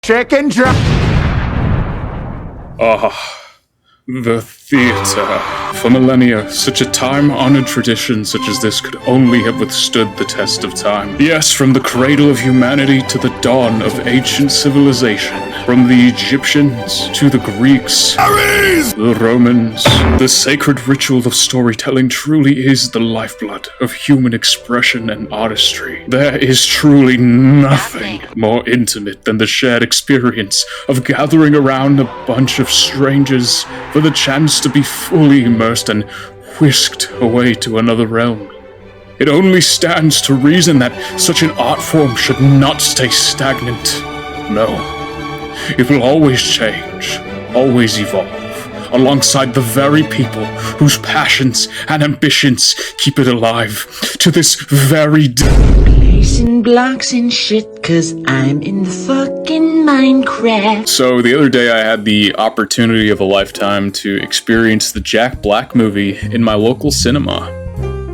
Chicken drum. The theater. For millennia, such a time-honored tradition such as this could only have withstood the test of time. Yes, from the cradle of humanity to the dawn of ancient civilization. From the Egyptians to the Greeks, the Romans, the sacred ritual of storytelling truly is the lifeblood of human expression and artistry. There is truly nothing more intimate than the shared experience of gathering around a bunch of strangers for the chance to be fully immersed and whisked away to another realm. It only stands to reason that such an art form should not stay stagnant. No. It will always change, always evolve, alongside the very people whose passions and ambitions keep it alive to this very day. Placing blocks and shit, cause I'm in the fucking Minecraft. So the other day I had the opportunity of a lifetime to experience the Jack Black movie in my local cinema,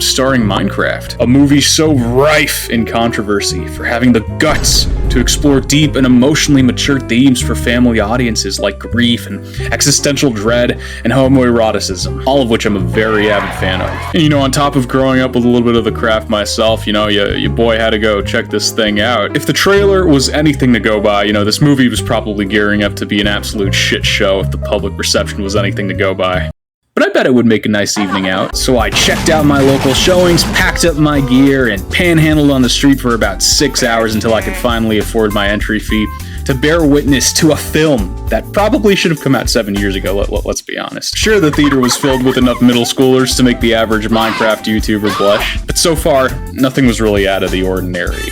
starring Minecraft. A movie so rife in controversy for having the guts to explore deep and emotionally mature themes for family audiences like grief and existential dread and homoeroticism, all of which I'm a very avid fan of. And, you know, on top of growing up with a little bit of the craft myself, you know, your boy had to go check this thing out. If the trailer was anything to go by, you know, this movie was probably gearing up to be an absolute shit show if the public reception was anything to go by. But I bet it would make a nice evening out. So I checked out my local showings, packed up my gear, and panhandled on the street for about 6 hours until I could finally afford my entry fee to bear witness to a film that probably should have come out 7 years ago, let's be honest. Sure, the theater was filled with enough middle schoolers to make the average Minecraft YouTuber blush, but so far, nothing was really out of the ordinary.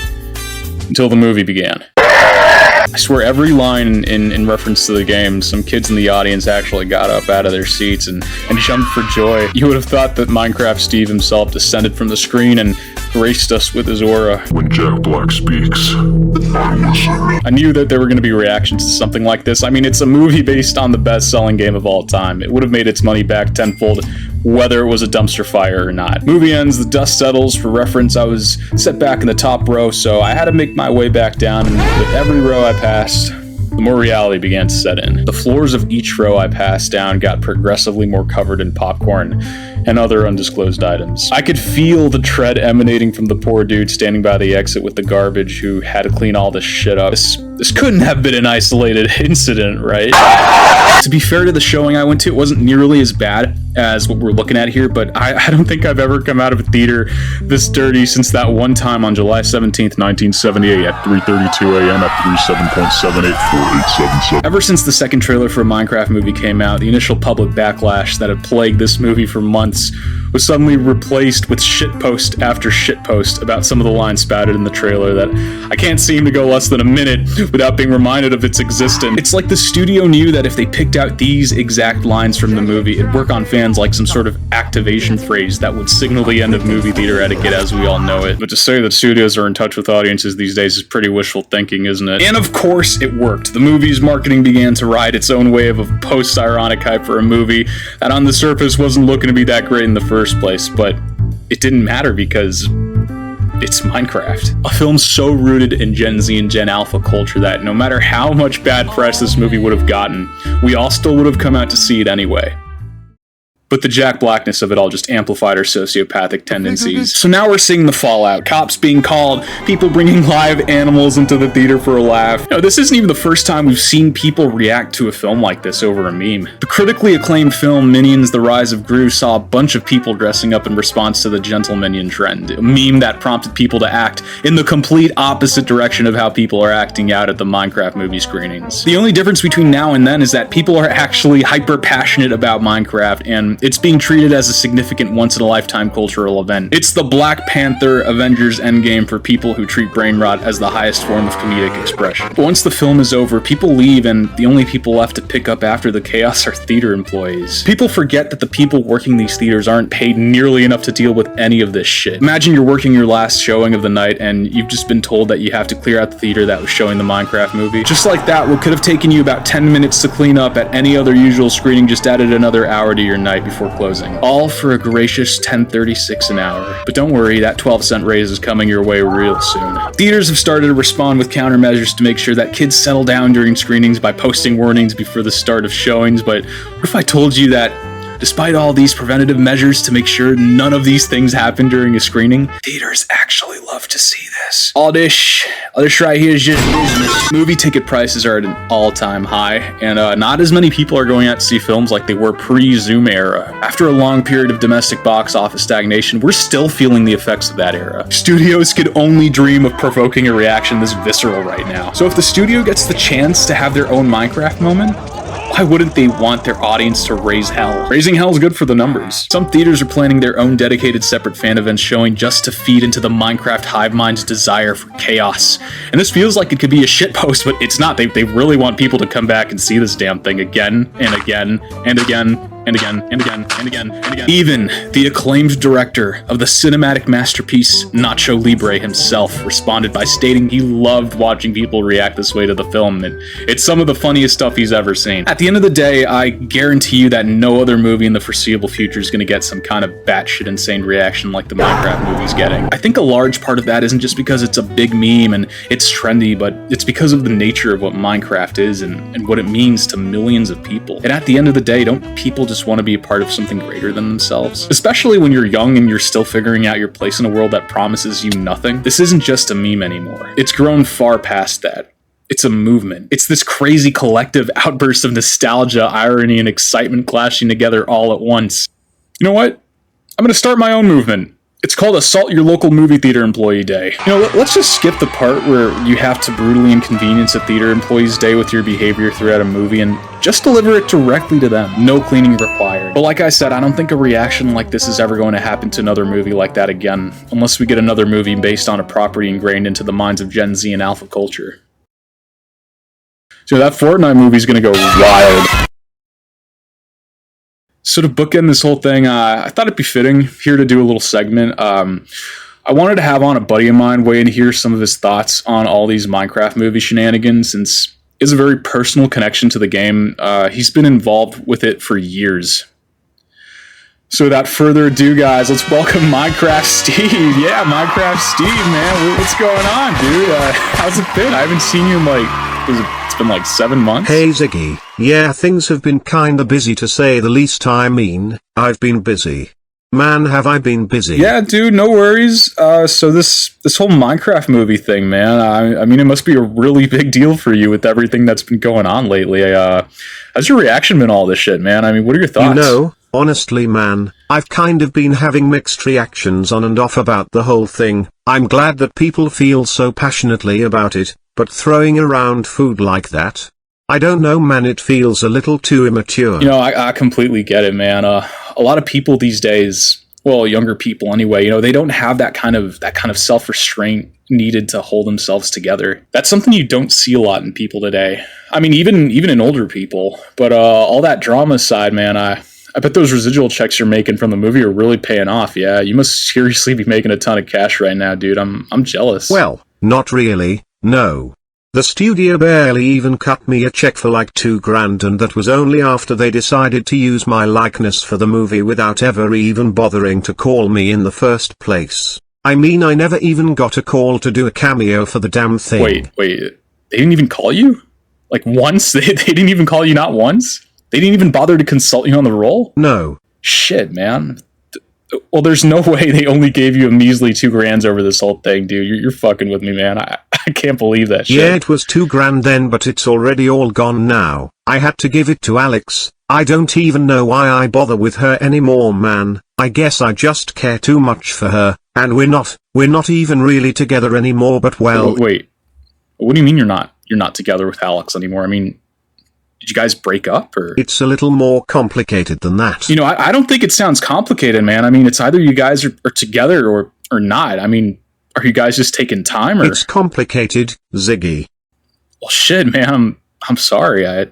Until the movie began. I swear every line in reference to the game, some kids in the audience actually got up out of their seats and jumped for joy. You would have thought that Minecraft Steve himself descended from the screen and graced us with his aura. When Jack Black speaks, I listen. I knew that there were going to be reactions to something like this. I mean, it's a movie based on the best-selling game of all time. It would have made its money back tenfold, whether it was a dumpster fire or not. Movie ends, the dust settles. For reference, I was set back in the top row, so I had to make my way back down, and with every row I passed, the more reality began to set in. The floors of each row I passed down got progressively more covered in popcorn and other undisclosed items. I could feel the tread emanating from the poor dude standing by the exit with the garbage who had to clean all this shit up. This couldn't have been an isolated incident, right? To be fair to the showing I went to, it wasn't nearly as bad as what we're looking at here, but I don't think I've ever come out of a theater this dirty since that one time on July 17th, 1978 at 3:32 a.m. at 37.784877. Ever since the second trailer for a Minecraft movie came out, the initial public backlash that had plagued this movie for months was suddenly replaced with shitpost after shitpost about some of the lines spouted in the trailer that I can't seem to go less than a minute without being reminded of its existence. It's like the studio knew that if they picked out these exact lines from the movie, it'd work on fans like some sort of activation phrase that would signal the end of movie theater etiquette as we all know it. But to say that studios are in touch with audiences these days is pretty wishful thinking, isn't it? And of course it worked. The movie's marketing began to ride its own wave of post-ironic hype for a movie that on the surface wasn't looking to be that great in the first place, but it didn't matter because it's Minecraft. A film so rooted in Gen Z and Gen Alpha culture that no matter how much bad press this movie would have gotten, we all still would have come out to see it anyway. But the Jack Blackness of it all just amplified our sociopathic tendencies. So now we're seeing the fallout. Cops being called, people bringing live animals into the theater for a laugh. You know, this isn't even the first time we've seen people react to a film like this over a meme. The critically acclaimed film Minions: The Rise of Gru saw a bunch of people dressing up in response to the gentle minion trend. A meme that prompted people to act in the complete opposite direction of how people are acting out at the Minecraft movie screenings. The only difference between now and then is that people are actually hyper passionate about Minecraft, and it's being treated as a significant once-in-a-lifetime cultural event. It's the Black Panther Avengers Endgame for people who treat brain rot as the highest form of comedic expression. But once the film is over, people leave, and the only people left to pick up after the chaos are theater employees. People forget that the people working these theaters aren't paid nearly enough to deal with any of this shit. Imagine you're working your last showing of the night, and you've just been told that you have to clear out the theater that was showing the Minecraft movie. Just like that, what could have taken you about 10 minutes to clean up at any other usual screening just added another hour to your night before closing. All for a gracious $10.36 an hour. But don't worry, that 12-cent raise is coming your way real soon. Theaters have started to respond with countermeasures to make sure that kids settle down during screenings by posting warnings before the start of showings, but what if I told you that despite all these preventative measures to make sure none of these things happen during a screening, theaters actually love to see this. All this right here is just business. Movie ticket prices are at an all-time high, and not as many people are going out to see films like they were pre-Zoom era. After a long period of domestic box office stagnation, we're still feeling the effects of that era. Studios could only dream of provoking a reaction this visceral right now. So if the studio gets the chance to have their own Minecraft moment, why wouldn't they want their audience to raise hell? Raising hell is good for the numbers. Some theaters are planning their own dedicated separate fan events showing just to feed into the Minecraft hive mind's desire for chaos. And this feels like it could be a shitpost, but it's not. They really want people to come back and see this damn thing again and again and again and again and again and again and again. Even the acclaimed director of the cinematic masterpiece Nacho Libre himself responded by stating he loved watching people react this way to the film, and it's some of the funniest stuff he's ever seen. At the end of the day, I guarantee you that no other movie in the foreseeable future is going to get some kind of batshit insane reaction like the Minecraft movie's getting. I think a large part of that isn't just because it's a big meme and it's trendy, but it's because of the nature of what Minecraft is and what it means to millions of people. And at the end of the day, don't people just want to be a part of something greater than themselves? Especially when you're young and you're still figuring out your place in a world that promises you nothing. This isn't just a meme anymore. It's grown far past that. It's a movement. It's this crazy collective outburst of nostalgia, irony, and excitement clashing together all at once. You know what? I'm gonna start my own movement. It's called Assault Your Local Movie Theater Employee Day. You know, let's just skip the part where you have to brutally inconvenience a theater employee's day with your behavior throughout a movie and just deliver it directly to them. No cleaning required. But like I said, I don't think a reaction like this is ever going to happen to another movie like that again, unless we get another movie based on a property ingrained into the minds of Gen Z and alpha culture. So that Fortnite movie's gonna go wild. So to bookend this whole thing, I thought it'd be fitting here to do a little segment. I wanted to have on a buddy of mine weigh in to hear some of his thoughts on all these Minecraft movie shenanigans, since he has a very personal connection to the game. He's been involved with it for years. So without further ado, guys, let's welcome Minecraft Steve. Yeah, Minecraft Steve, man. What's going on, dude? How's it been? I haven't seen you in it's been like 7 months? Hey Ziggy, yeah, things have been kinda busy to say the least. I mean, I've been busy. Man, have I been busy. Yeah, dude, no worries. So this whole Minecraft movie thing, man, I mean, it must be a really big deal for you with everything that's been going on lately. How's your reaction been to all this shit, man? I mean, what are your thoughts? You know, honestly, man, I've kind of been having mixed reactions on and off about the whole thing. I'm glad that people feel so passionately about it, but throwing around food like that, I don't know, man, it feels a little too immature. You know, I completely get it, man. A lot of people these days, well, younger people anyway, you know, they don't have that kind of self-restraint needed to hold themselves together. That's something you don't see a lot in people today. I mean, even in older people. But all that drama aside, man, I bet those residual checks you're making from the movie are really paying off. Yeah, you must seriously be making a ton of cash right now, dude. I'm jealous. Well, not really, no. The studio barely even cut me a check for like $2,000, and that was only after they decided to use my likeness for the movie without ever even bothering to call me in the first place. I mean, I never even got a call to do a cameo for the damn thing. Wait, they didn't even call you? Like once? They didn't even call you, not once? They didn't even bother to consult you on the role? No. Shit, man. Well, there's no way they only gave you a measly $2,000 over this whole thing, dude. You're fucking with me, man. I can't believe that shit. Yeah, it was $2,000 then, but it's already all gone now. I had to give it to Alex. I don't even know why I bother with her anymore, man. I guess I just care too much for her, and we're not even really together anymore, but well... Wait, what do you mean you're not together with Alex anymore? I mean, did you guys break up, or? It's a little more complicated than that. You know, I don't think it sounds complicated, man. I mean, it's either you guys are together or not. I mean, are you guys just taking time, or? It's complicated, Ziggy. Well, shit, man. I'm sorry. I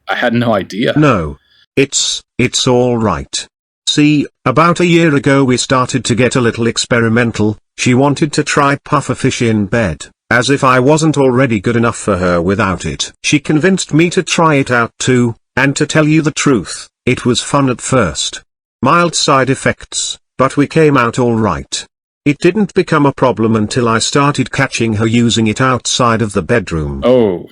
had no idea. No. It's all right. See, about a year ago we started to get a little experimental. She wanted to try pufferfish in bed. As if I wasn't already good enough for her without it. She convinced me to try it out too, and to tell you the truth, it was fun at first. Mild side effects, but we came out alright. It didn't become a problem until I started catching her using it outside of the bedroom. Oh.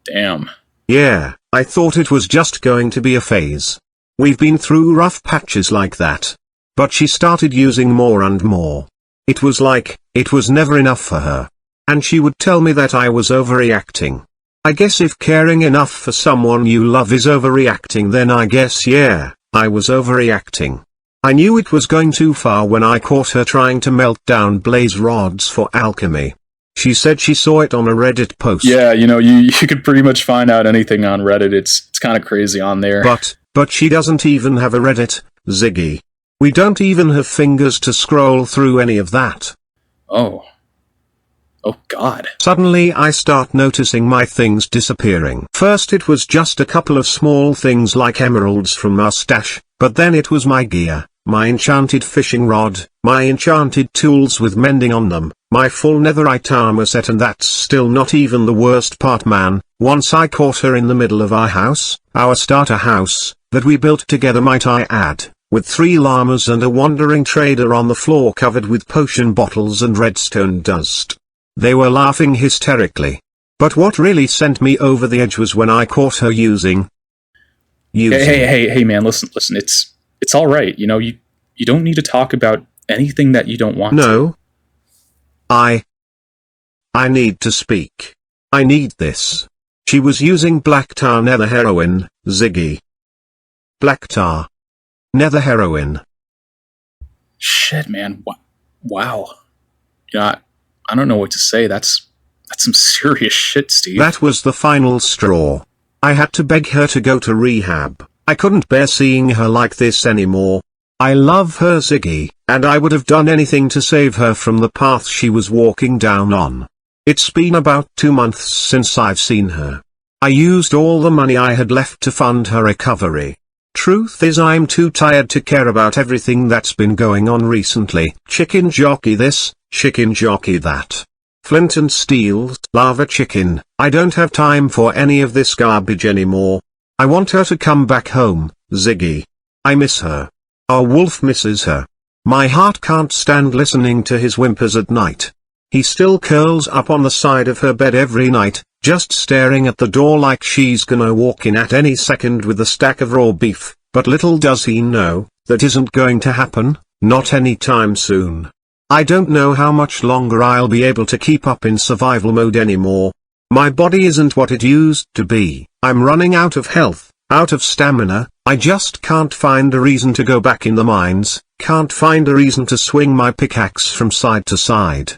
Damn. Yeah, I thought it was just going to be a phase. We've been through rough patches like that. But she started using more and more. It was like, it was never enough for her. And she would tell me that I was overreacting. I guess if caring enough for someone you love is overreacting, then I guess yeah, I was overreacting. I knew it was going too far when I caught her trying to melt down blaze rods for alchemy. She said she saw it on a Reddit post. Yeah, you could pretty much find out anything on Reddit. It's kind of crazy on there. But she doesn't even have a Reddit, Ziggy. We don't even have fingers to scroll through any of that. Oh. Oh God. Suddenly I start noticing my things disappearing. First it was just a couple of small things like emeralds from our stash, but then it was my gear, my enchanted fishing rod, my enchanted tools with mending on them, my full netherite armor set, and that's still not even the worst part, man. Once I caught her in the middle of our starter house, that we built together might I add, with 3 llamas and a wandering trader on the floor covered with potion bottles and redstone dust. They were laughing hysterically. But what really sent me over the edge was when I caught her using... Hey, man, listen, it's alright, you don't need to talk about anything that you don't want to. No. I need to speak. I need this. She was using black tar nether heroin, Ziggy. Black tar. Nether heroin. Shit, man. Wow. I don't know what to say. That's some serious shit, Steve. That was the final straw. I had to beg her to go to rehab. I couldn't bear seeing her like this anymore. I love her, Ziggy, and I would have done anything to save her from the path she was walking down on. It's been about 2 months since I've seen her. I used all the money I had left to fund her recovery. Truth is, I'm too tired to care about everything that's been going on recently. Chicken jockey this, chicken jockey that. Flint and steel, lava chicken. I don't have time for any of this garbage anymore. I want her to come back home, Ziggy. I miss her. Our wolf misses her. My heart can't stand listening to his whimpers at night. He still curls up on the side of her bed every night, just staring at the door like she's gonna walk in at any second with a stack of raw beef, but little does he know, that isn't going to happen, not anytime soon. I don't know how much longer I'll be able to keep up in survival mode anymore. My body isn't what it used to be. I'm running out of health, out of stamina. I just can't find a reason to go back in the mines, can't find a reason to swing my pickaxe from side to side.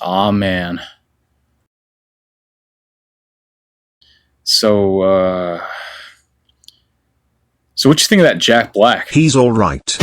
Aw, man. So what you think of that Jack Black? He's alright.